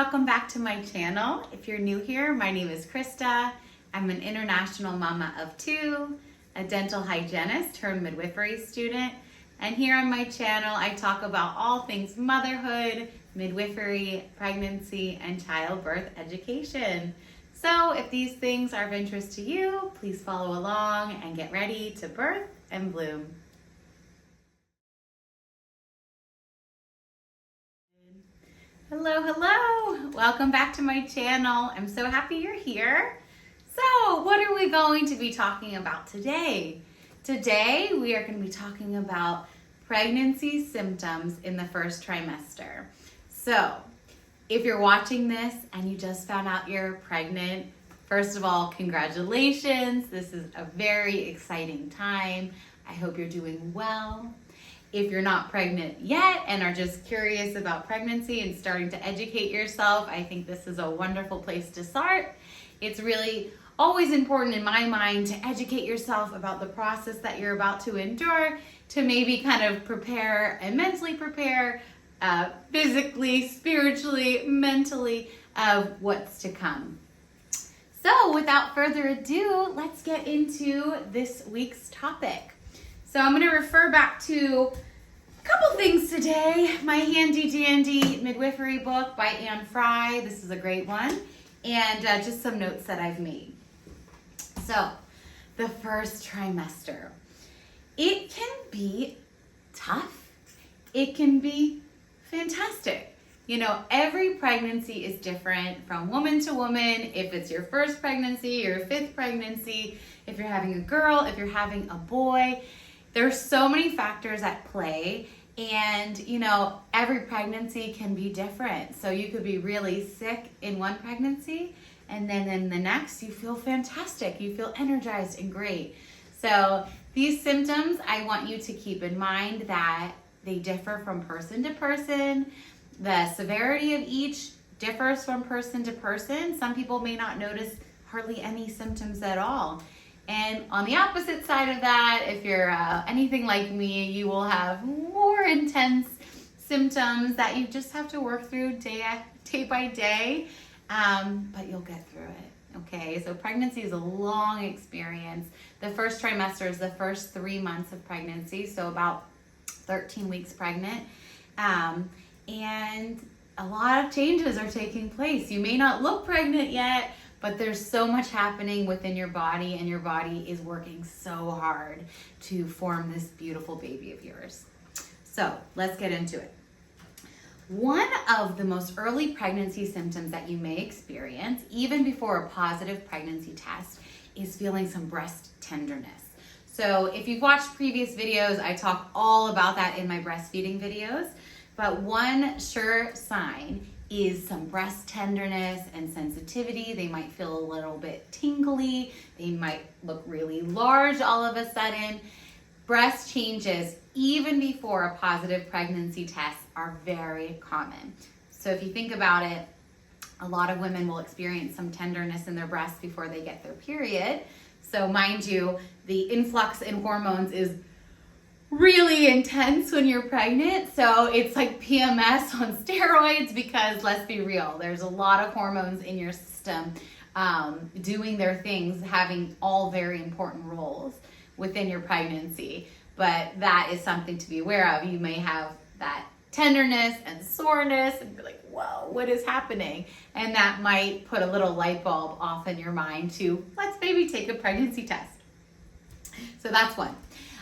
welcome back to my channel. If you're new here, my name is Krista. I'm an international mama of two, a dental hygienist turned midwifery student, and here on my channel I talk about all things motherhood, midwifery, pregnancy, and childbirth education. So if these things are of interest to you, please follow along and get ready to birth and bloom. Hello, hello. Welcome back to my channel. I'm so happy you're here. So what are we going to be talking about today? Today we are going to be talking about pregnancy symptoms in the first trimester. So if you're watching this and you just found out you're pregnant, first of all, congratulations. This is a very exciting time. I hope you're doing well. If you're not pregnant yet and are just curious about pregnancy and starting to educate yourself, I think this is a wonderful place to start. It's really always important in my mind to educate yourself about the process that you're about to endure, to maybe kind of prepare and mentally prepare physically, spiritually, mentally of what's to come. So without further ado, let's get into this week's topic. So I'm going to refer back to a couple things today. My handy dandy midwifery book by Anne Fry. This is a great one. And just some notes that I've made. So the first trimester. It can be tough. It can be fantastic. You know, every pregnancy is different from woman to woman. If it's your first pregnancy, your fifth pregnancy, if you're having a girl, if you're having a boy, there's so many factors at play, and you know, every pregnancy can be different. So you could be really sick in one pregnancy, and then in the next you feel fantastic, you feel energized and great. So these symptoms, I want you to keep in mind that they differ from person to person. The severity of each differs from person to person. Some people may not notice hardly any symptoms at all. And on the opposite side of that, if you're anything like me, you will have more intense symptoms that you just have to work through day by day, but you'll get through it, okay? So pregnancy is a long experience. The first trimester is the first 3 months of pregnancy, so about 13 weeks pregnant, and a lot of changes are taking place. You may not look pregnant yet, but there's so much happening within your body, and your body is working so hard to form this beautiful baby of yours. So let's get into it. One of the most early pregnancy symptoms that you may experience, even before a positive pregnancy test, is feeling some breast tenderness. So if you've watched previous videos, I talk all about that in my breastfeeding videos, but one sure sign is some breast tenderness and sensitivity. They might feel a little bit tingly. They might look really large all of a sudden. Breast changes, even before a positive pregnancy test, are very common. So if you think about it, a lot of women will experience some tenderness in their breasts before they get their period. So mind you, the influx in hormones is really intense when you're pregnant. So it's like PMS on steroids, because let's be real, there's a lot of hormones in your system doing their things, having all very important roles within your pregnancy. But that is something to be aware of. You may have that tenderness and soreness and be like, whoa, what is happening? And that might put a little light bulb off in your mind to, let's maybe take a pregnancy test. So that's one.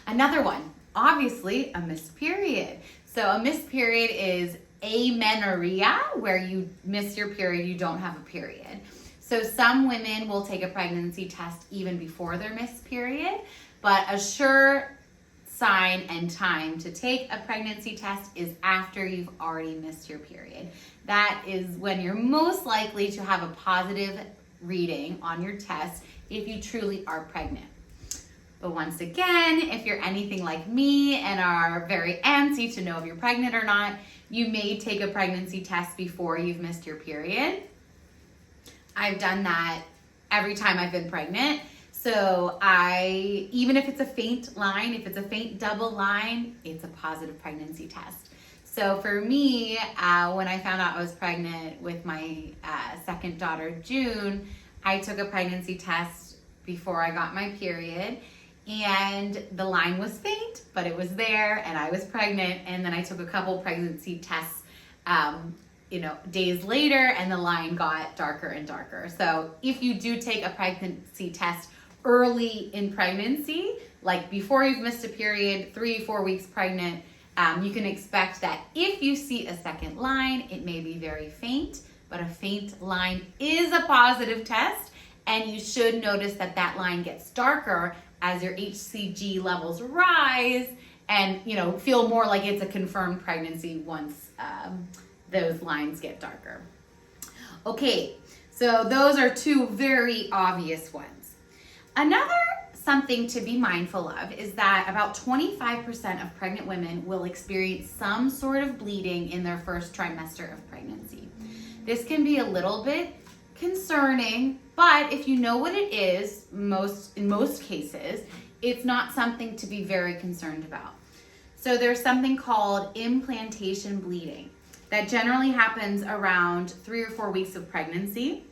Another one, obviously a missed period. So a missed period is amenorrhea, where you miss your period, you don't have a period. So some women will take a pregnancy test even before their missed period, but a sure sign and time to take a pregnancy test is after you've already missed your period. That is when you're most likely to have a positive reading on your test if you truly are pregnant. But once again, if you're anything like me and are very antsy to know if you're pregnant or not, you may take a pregnancy test before you've missed your period. I've done that every time I've been pregnant. So even if it's a faint line, if it's a faint double line, it's a positive pregnancy test. So for me, when I found out I was pregnant with my second daughter, June, I took a pregnancy test before I got my period, and the line was faint, but it was there, and I was pregnant. And then I took a couple pregnancy tests, days later, and the line got darker and darker. So if you do take a pregnancy test early in pregnancy, like before you've missed a period, 3-4 weeks pregnant, you can expect that if you see a second line, it may be very faint, but a faint line is a positive test, and you should notice that that line gets darker as your HCG levels rise, and feel more like it's a confirmed pregnancy once those lines get darker. Okay, so those are two very obvious ones. Another something to be mindful of is that about 25% of pregnant women will experience some sort of bleeding in their first trimester of pregnancy. This can be a little bit concerning, but if you know what it is, in most cases, it's not something to be very concerned about. So there's something called implantation bleeding that generally happens around 3 or 4 weeks of pregnancy.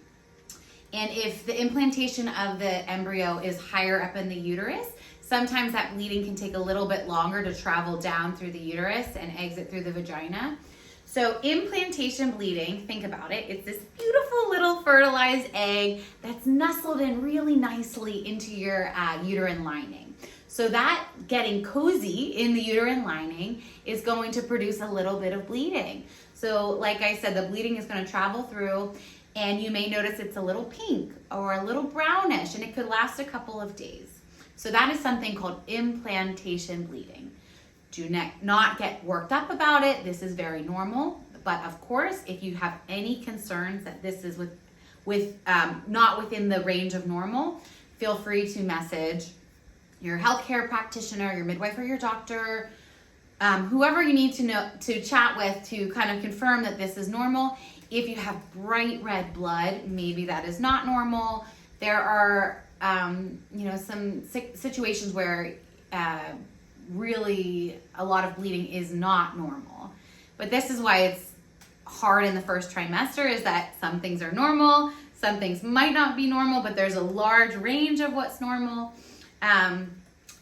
And if the implantation of the embryo is higher up in the uterus, sometimes that bleeding can take a little bit longer to travel down through the uterus and exit through the vagina. So implantation bleeding, think about it, it's this beautiful little fertilized egg that's nestled in really nicely into your uterine lining. So that getting cozy in the uterine lining is going to produce a little bit of bleeding. So like I said, the bleeding is going to travel through, and you may notice it's a little pink or a little brownish, and it could last a couple of days. So that is something called implantation bleeding. Do not get worked up about it. This is very normal. But of course, if you have any concerns that this is not within the range of normal, feel free to message your healthcare practitioner, your midwife, or your doctor, whoever you need to chat with to kind of confirm that this is normal. If you have bright red blood, maybe that is not normal. There are, some situations where really a lot of bleeding is not normal. But this is why it's hard in the first trimester, is that some things are normal, some things might not be normal, but there's a large range of what's normal.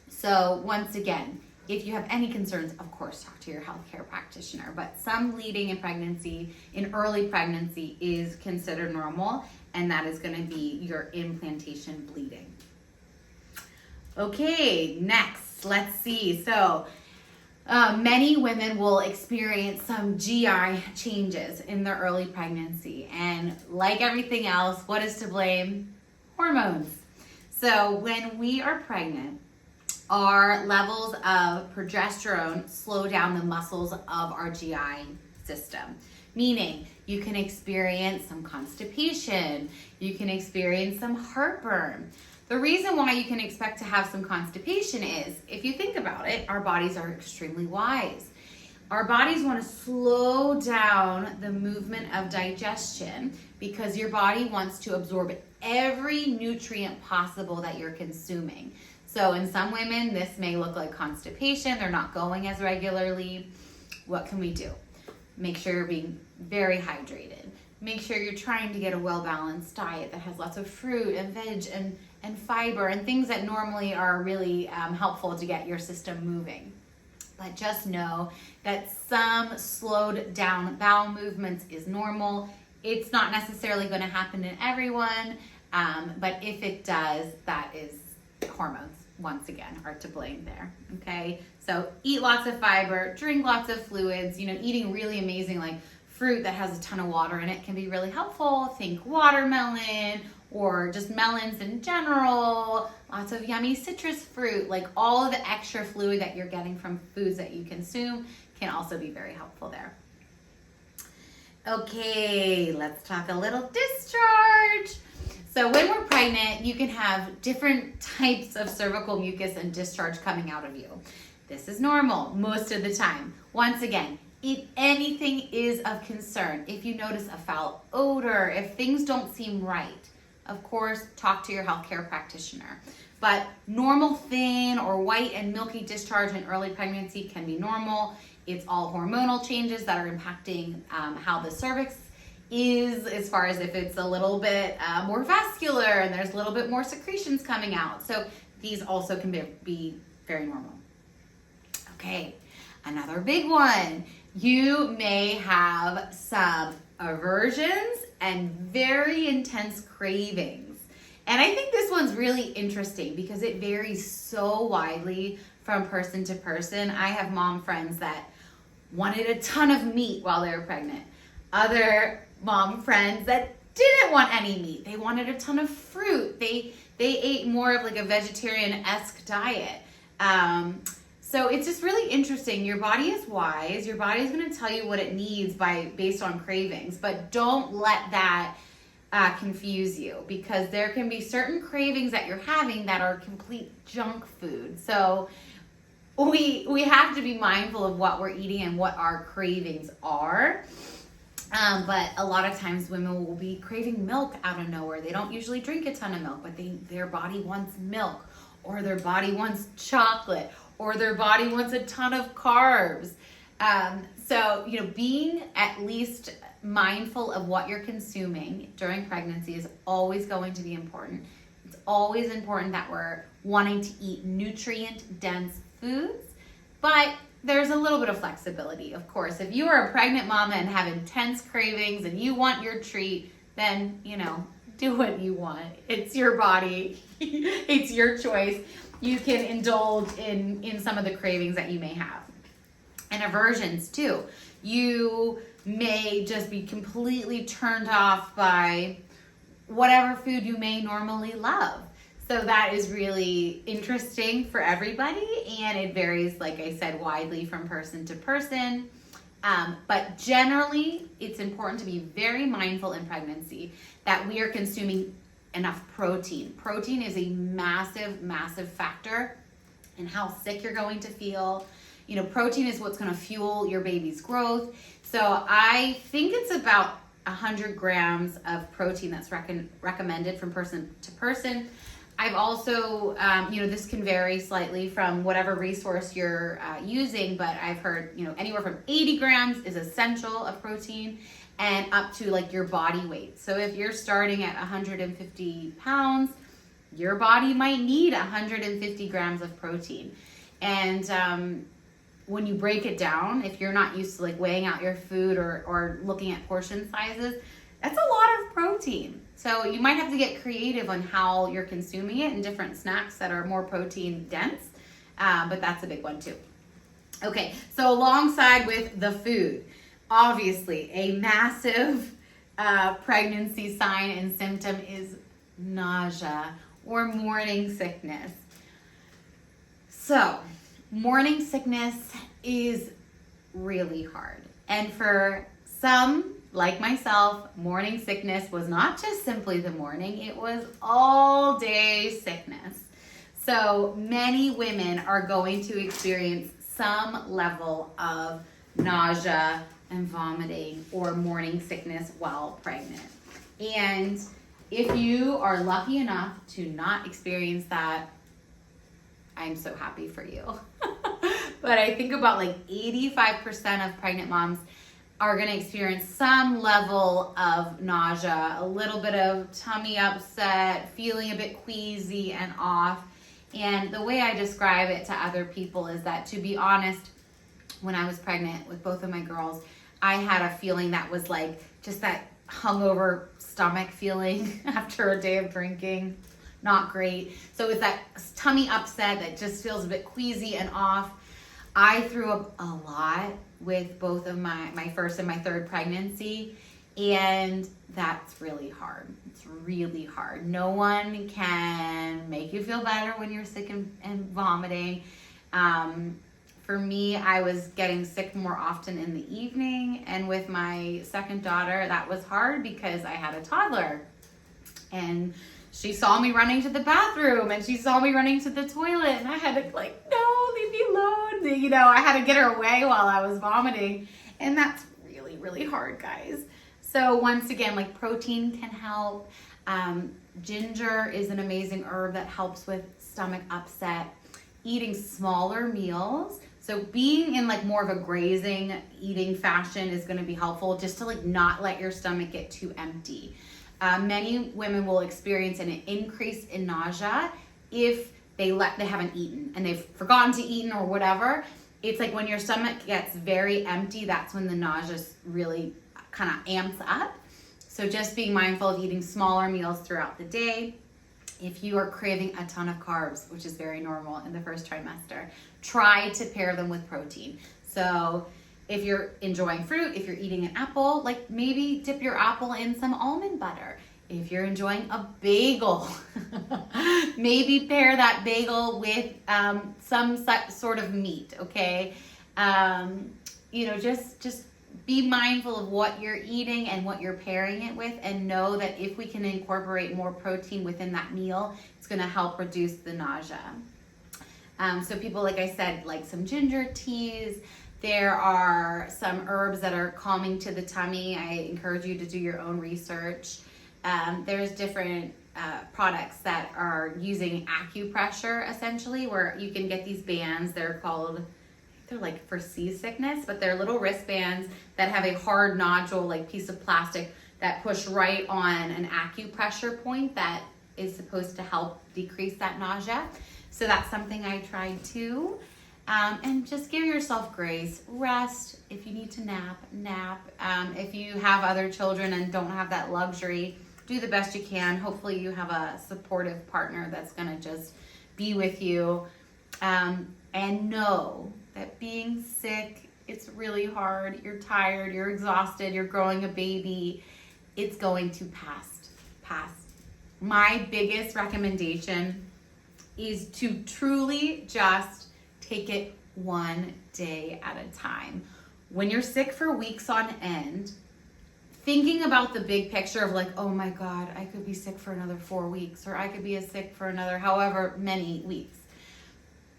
So once again, if you have any concerns, of course, talk to your healthcare practitioner. But some bleeding in early pregnancy is considered normal, and that is going to be your implantation bleeding. Okay, next, let's see. So many women will experience some GI changes in their early pregnancy. And like everything else, what is to blame? Hormones. So when we are pregnant, our levels of progesterone slow down the muscles of our GI system, meaning you can experience some constipation, you can experience some heartburn. The reason why you can expect to have some constipation is, if you think about it, our bodies are extremely wise. Our bodies want to slow down the movement of digestion because your body wants to absorb every nutrient possible that you're consuming. So in some women, this may look like constipation. They're not going as regularly. What can we do? Make sure you're being very hydrated. Make sure you're trying to get a well-balanced diet that has lots of fruit and veg and fiber and things that normally are really helpful to get your system moving. But just know that some slowed down bowel movements is normal. It's not necessarily going to happen in everyone, but if it does, that is hormones, once again, are to blame there, okay? So eat lots of fiber, drink lots of fluids, eating really amazing like fruit that has a ton of water in it can be really helpful. Think watermelon or just melons in general, lots of yummy citrus fruit, like all of the extra fluid that you're getting from foods that you consume can also be very helpful there. Okay, let's talk a little discharge. So when we're pregnant, you can have different types of cervical mucus and discharge coming out of you. This is normal most of the time. Once again, if anything is of concern, if you notice a foul odor, if things don't seem right, of course, talk to your healthcare practitioner. but normal thin or white and milky discharge in early pregnancy can be normal. It's all hormonal changes that are impacting how the cervix is, as far as if it's a little bit more vascular and there's a little bit more secretions coming out. So these also can be very normal. Okay, another big one. You may have some aversions and very intense cravings. And I think this one's really interesting because it varies so widely from person to person. I have mom friends that wanted a ton of meat while they were pregnant. Other mom friends that didn't want any meat. They wanted a ton of fruit. They ate more of like a vegetarian-esque diet. So it's just really interesting. Your body is wise. Your body is going to tell you what it needs based on cravings, but don't let that confuse you, because there can be certain cravings that you're having that are complete junk food. So we have to be mindful of what we're eating and what our cravings are. But a lot of times women will be craving milk out of nowhere. They don't usually drink a ton of milk, but their body wants milk, or their body wants chocolate, or their body wants a ton of carbs. So, being at least mindful of what you're consuming during pregnancy is always going to be important. It's always important that we're wanting to eat nutrient-dense foods, but there's a little bit of flexibility, of course. If you are a pregnant mama and have intense cravings and you want your treat, then, do what you want. It's your body. It's your choice. You can indulge in some of the cravings that you may have. And aversions too. You may just be completely turned off by whatever food you may normally love. So that is really interesting for everybody, and it varies, like I said, widely from person to person. But generally, it's important to be very mindful in pregnancy that we are consuming enough protein. Protein is a massive, massive factor in how sick you're going to feel. Protein is what's going to fuel your baby's growth. So I think it's about 100 grams of protein that's recommended from person to person. I've also, this can vary slightly from whatever resource you're using, but I've heard, anywhere from 80 grams is essential of protein, and up to like your body weight. So if you're starting at 150 pounds, your body might need 150 grams of protein. And when you break it down, if you're not used to like weighing out your food or looking at portion sizes, that's a lot of protein. So you might have to get creative on how you're consuming it, and different snacks that are more protein dense, but that's a big one too. Okay, so alongside with the food, obviously a massive pregnancy sign and symptom is nausea or morning sickness. So morning sickness is really hard, and for some, like myself, morning sickness was not just simply the morning, it was all day sickness. So many women are going to experience some level of nausea and vomiting or morning sickness while pregnant. And if you are lucky enough to not experience that, I'm so happy for you. But I think about like 85% of pregnant moms are going to experience some level of nausea, a little bit of tummy upset, feeling a bit queasy and off. And the way I describe it to other people is that, to be honest, when I was pregnant with both of my girls, I had a feeling that was like just that hungover stomach feeling after a day of drinking. Not great. So it's that tummy upset that just feels a bit queasy and off. I threw up a lot with both of my first and my third pregnancy, and that's really hard. It's really hard. No one can make you feel better when you're sick and vomiting. For me, I was getting sick more often in the evening, and with my second daughter, that was hard because I had a toddler, and she saw me running to the bathroom, and she saw me running to the toilet, and I had to no, leave me alone. I had to get her away while I was vomiting, and that's really, really hard, guys. So once again, protein can help. Ginger is an amazing herb that helps with stomach upset, eating smaller meals. So being in like more of a grazing eating fashion is going to be helpful, just to like not let your stomach get too empty. Many women will experience an increase in nausea if they haven't eaten and they've forgotten to eat or whatever. It's like when your stomach gets very empty, that's when the nausea really kind of amps up. So just being mindful of eating smaller meals throughout the day. If you are craving a ton of carbs, which is very normal in the first trimester, try to pair them with protein. So if you're enjoying fruit, if you're eating an apple, like maybe dip your apple in some almond butter. If you're enjoying a bagel, maybe pair that bagel with some sort of meat, okay? Just be mindful of what you're eating and what you're pairing it with, and know that if we can incorporate more protein within that meal, it's gonna help reduce the nausea. So people, like I said, like some ginger teas. There are some herbs that are calming to the tummy. I encourage you to do your own research. There's different products that are using acupressure, essentially, where you can get these bands. They're like for seasickness, but they're little wristbands that have a hard nodule, like piece of plastic, that push right on an acupressure point that is supposed to help decrease that nausea. So that's something I tried too. And just give yourself grace. Rest. If you need to nap. If you have other children and don't have that luxury, do the best you can. Hopefully you have a supportive partner that's gonna just be with you. And know that being sick, it's really hard. You're tired, you're exhausted, you're growing a baby. It's going to pass. My biggest recommendation is to truly just take it one day at a time. When you're sick for weeks on end, thinking about the big picture of like, oh my God, I could be sick for another 4 weeks, or I could be sick for another however many weeks.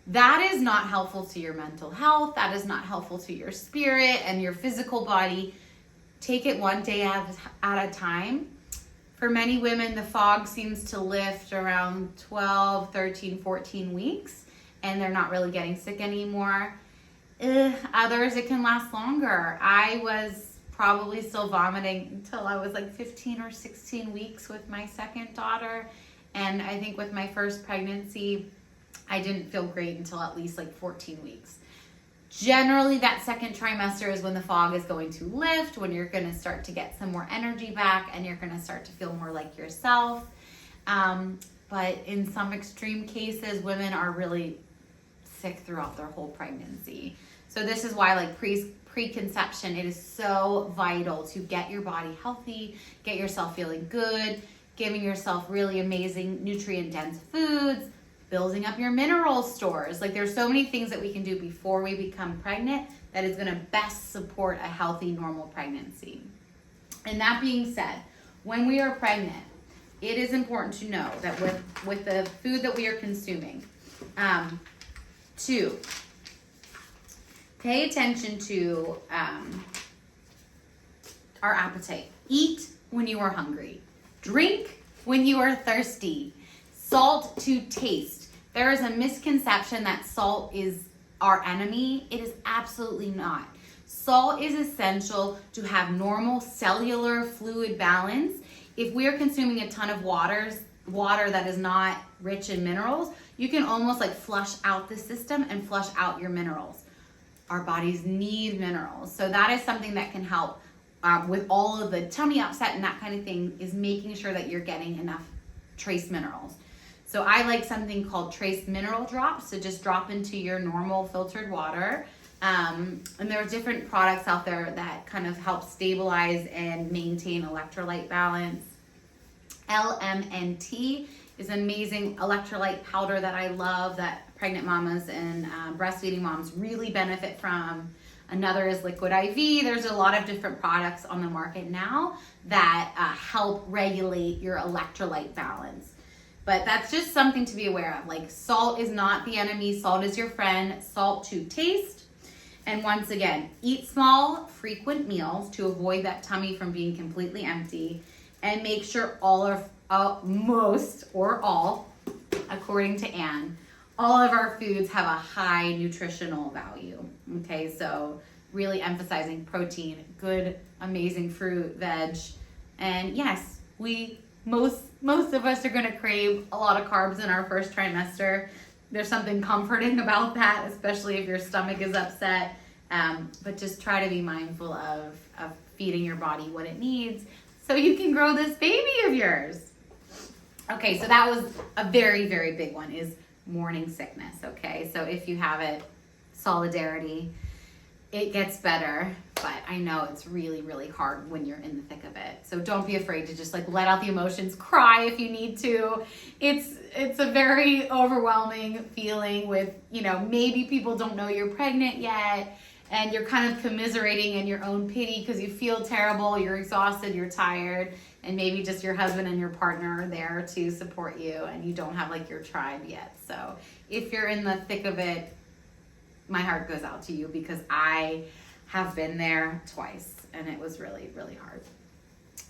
That is not helpful to your mental health. That is not helpful to your spirit and your physical body. Take it one day at a time. For many women, the fog seems to lift around 12, 13, 14 weeks, and they're not really getting sick anymore. Others, it can last longer. I was probably still vomiting until I was like 15 or 16 weeks with my second daughter. And I think with my first pregnancy, I didn't feel great until at least like 14 weeks. Generally, that second trimester is when the fog is going to lift, when you're going to start to get some more energy back and you're going to start to feel more like yourself. But in some extreme cases, women are really sick throughout their whole pregnancy. So this is why like preconception, it is so vital to get your body healthy, get yourself feeling good, giving yourself really amazing nutrient-dense foods, building up your mineral stores. Like there's so many things that we can do before we become pregnant that is gonna best support a healthy, normal pregnancy. And that being said, when we are pregnant, it is important to know that with the food that we are consuming, to pay attention to our appetite. Eat when you are hungry. Drink when you are thirsty. Salt to taste. There is a misconception that salt is our enemy. It is absolutely not. Salt is essential to have normal cellular fluid balance. If we are consuming a ton of water that is not rich in minerals, you can almost like flush out the system and flush out your minerals. Our bodies need minerals. So that is something that can help with all of the tummy upset and that kind of thing, is making sure that you're getting enough trace minerals. So I like something called trace mineral drops. So just drop into your normal filtered water. And there are different products out there that kind of help stabilize and maintain electrolyte balance. LMNT is an amazing electrolyte powder that I love, that pregnant mamas and breastfeeding moms really benefit from. Another is Liquid IV. There's a lot of different products on the market now that help regulate your electrolyte balance. But that's just something to be aware of. Like, salt is not the enemy. Salt is your friend. Salt to taste. And once again, eat small, frequent meals to avoid that tummy from being completely empty. And make sure most or all according to Anne, all of our foods have a high nutritional value. Okay, so really emphasizing protein, good, amazing fruit, veg. And yes, most of us are going to crave a lot of carbs in our first trimester. There's something comforting about that, especially if your stomach is upset. But just try to be mindful of feeding your body what it needs so you can grow this baby of yours. Okay, so that was a very, very big one, is morning sickness. Okay, so if you have it, solidarity. It gets better, but I know it's really, really hard when you're in the thick of it. So don't be afraid to just like let out the emotions, cry if you need to. It's a very overwhelming feeling with, you know, maybe people don't know you're pregnant yet and you're kind of commiserating in your own pity because you feel terrible, you're exhausted, you're tired, and maybe just your husband and your partner are there to support you and you don't have like your tribe yet. So if you're in the thick of it, my heart goes out to you because I have been there twice and it was really, really hard.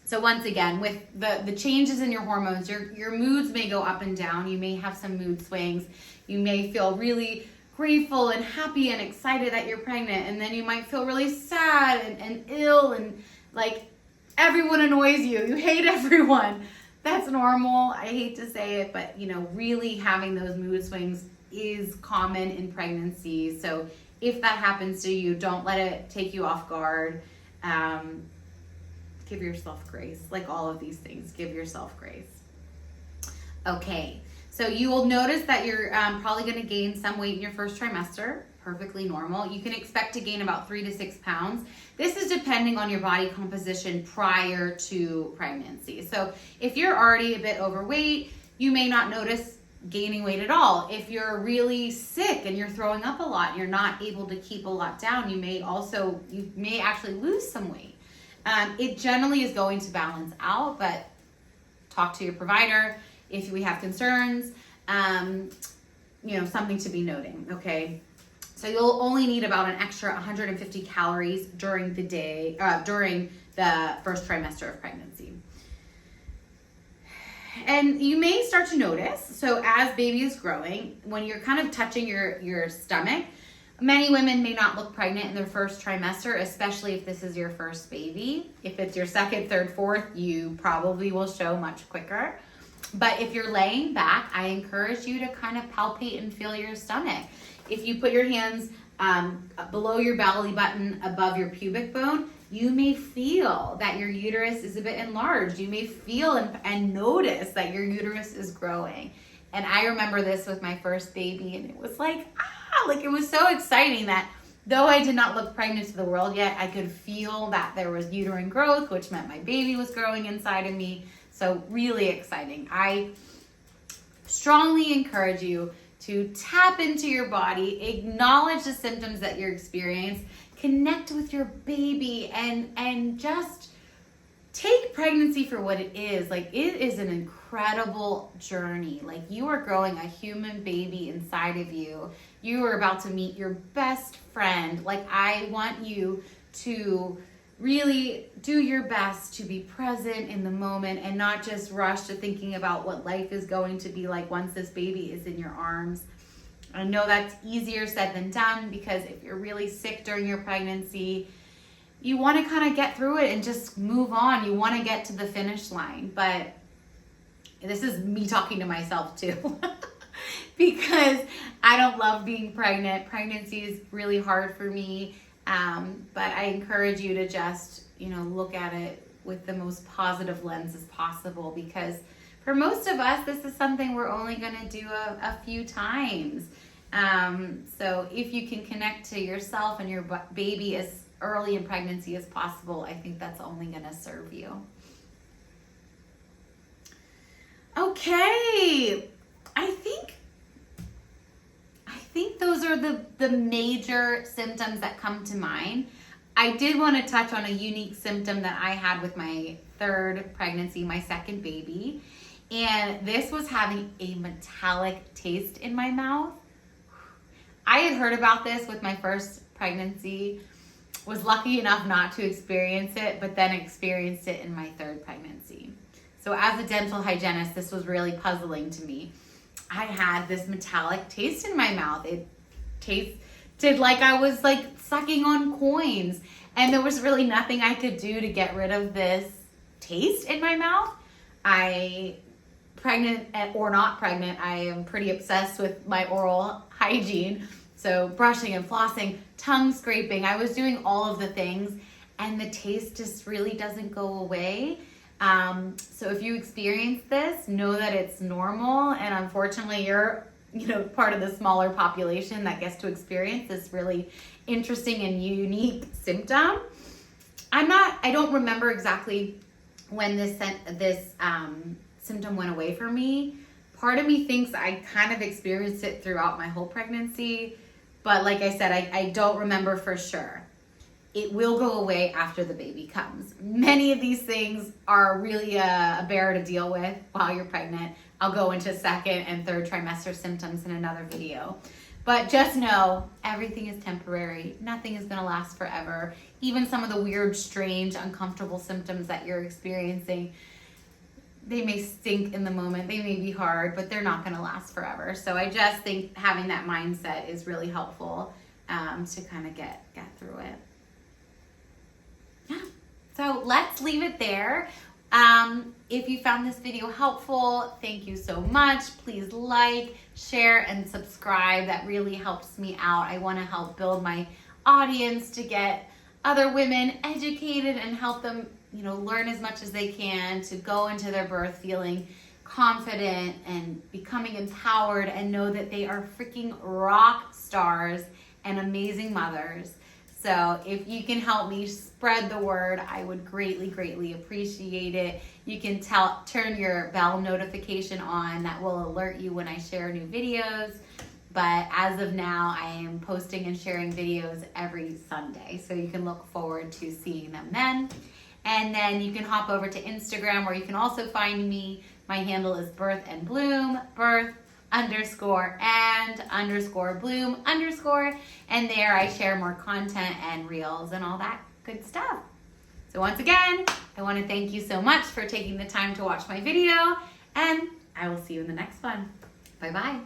So once again, with the changes in your hormones, your moods may go up and down. You may have some mood swings. You may feel really grateful and happy and excited that you're pregnant, and then you might feel really sad and ill and like everyone annoys you. You hate everyone. That's normal. I hate to say it, but you know, really having those mood swings is common in pregnancy. So if that happens to you, don't let it take you off guard. Give yourself grace. Like all of these things, give yourself grace. Okay, so you will notice that you're probably going to gain some weight in your first trimester. Perfectly normal. You can expect to gain about 3 to 6 pounds. This is depending on your body composition prior to pregnancy. So if you're already a bit overweight, you may not notice gaining weight at all. If you're really sick and you're throwing up a lot and you're not able to keep a lot down, you may actually lose some weight. It generally is going to balance out, but talk to your provider if we have concerns. You know, something to be noting, okay? So you'll only need about an extra 150 calories during the day, during the first trimester of pregnancy. And you may start to notice, so as baby is growing, when you're kind of touching your stomach, many women may not look pregnant in their first trimester, especially if this is your first baby. If it's your second, third, fourth, you probably will show much quicker. But if you're laying back, I encourage you to kind of palpate and feel your stomach. If you put your hands below your belly button, above your pubic bone, you may feel that your uterus is a bit enlarged. You may feel and notice that your uterus is growing. And I remember this with my first baby, and it was like it was so exciting that though I did not look pregnant to the world yet, I could feel that there was uterine growth, which meant my baby was growing inside of me. So really exciting. I strongly encourage you to tap into your body, acknowledge the symptoms that you're experiencing, connect with your baby, and just take pregnancy for what it is. Like, it is an incredible journey. Like, you are growing a human baby inside of you. You are about to meet your best friend. Like, I want you to really do your best to be present in the moment and not just rush to thinking about what life is going to be like once this baby is in your arms. I know that's easier said than done, because if you're really sick during your pregnancy, you want to kind of get through it and just move on. You want to get to the finish line. But this is me talking to myself too, because I don't love being pregnant. Pregnancy is really hard for me. But I encourage you to just, look at it with the most positive lens as possible, because for most of us, this is something we're only going to do a few times. So if you can connect to yourself and your baby as early in pregnancy as possible, I think that's only going to serve you. Okay, I think those are the major symptoms that come to mind. I did want to touch on a unique symptom that I had with my third pregnancy, my second baby. And this was having a metallic taste in my mouth. I had heard about this with my first pregnancy, was lucky enough not to experience it, but then experienced it in my third pregnancy. So as a dental hygienist, this was really puzzling to me. I had this metallic taste in my mouth. It tasted like I was like sucking on coins. And there was really nothing I could do to get rid of this taste in my mouth. Pregnant or not pregnant, I am pretty obsessed with my oral hygiene. So brushing and flossing, tongue scraping, I was doing all of the things, and the taste just really doesn't go away. So if you experience this, know that it's normal, and unfortunately you're part of the smaller population that gets to experience this really interesting and unique symptom. I don't remember exactly when this symptom went away for me. Part of me thinks I kind of experienced it throughout my whole pregnancy, but like I said, I don't remember for sure. It will go away after the baby comes. Many of these things are really a bear to deal with while you're pregnant. I'll go into second and third trimester symptoms in another video. But just know, everything is temporary. Nothing is gonna last forever. Even some of the weird, strange, uncomfortable symptoms that you're experiencing, they may stink in the moment, they may be hard, but they're not gonna last forever. So I just think having that mindset is really helpful to kind of get through it. Yeah, so let's leave it there. If you found this video helpful, thank you so much. Please like, share, and subscribe. That really helps me out. I want to help build my audience to get other women educated and help them, learn as much as they can to go into their birth feeling confident and becoming empowered and know that they are freaking rock stars and amazing mothers. So if you can help me spread the word, I would greatly, greatly appreciate it. You can turn your bell notification on. That will alert you when I share new videos. But as of now, I am posting and sharing videos every Sunday. So you can look forward to seeing them then. And then you can hop over to Instagram, where you can also find me. My handle is birth and bloom, birth_and_bloom_. And there I share more content and reels and all that good stuff. So once again, I want to thank you so much for taking the time to watch my video, and I will see you in the next one. Bye-bye.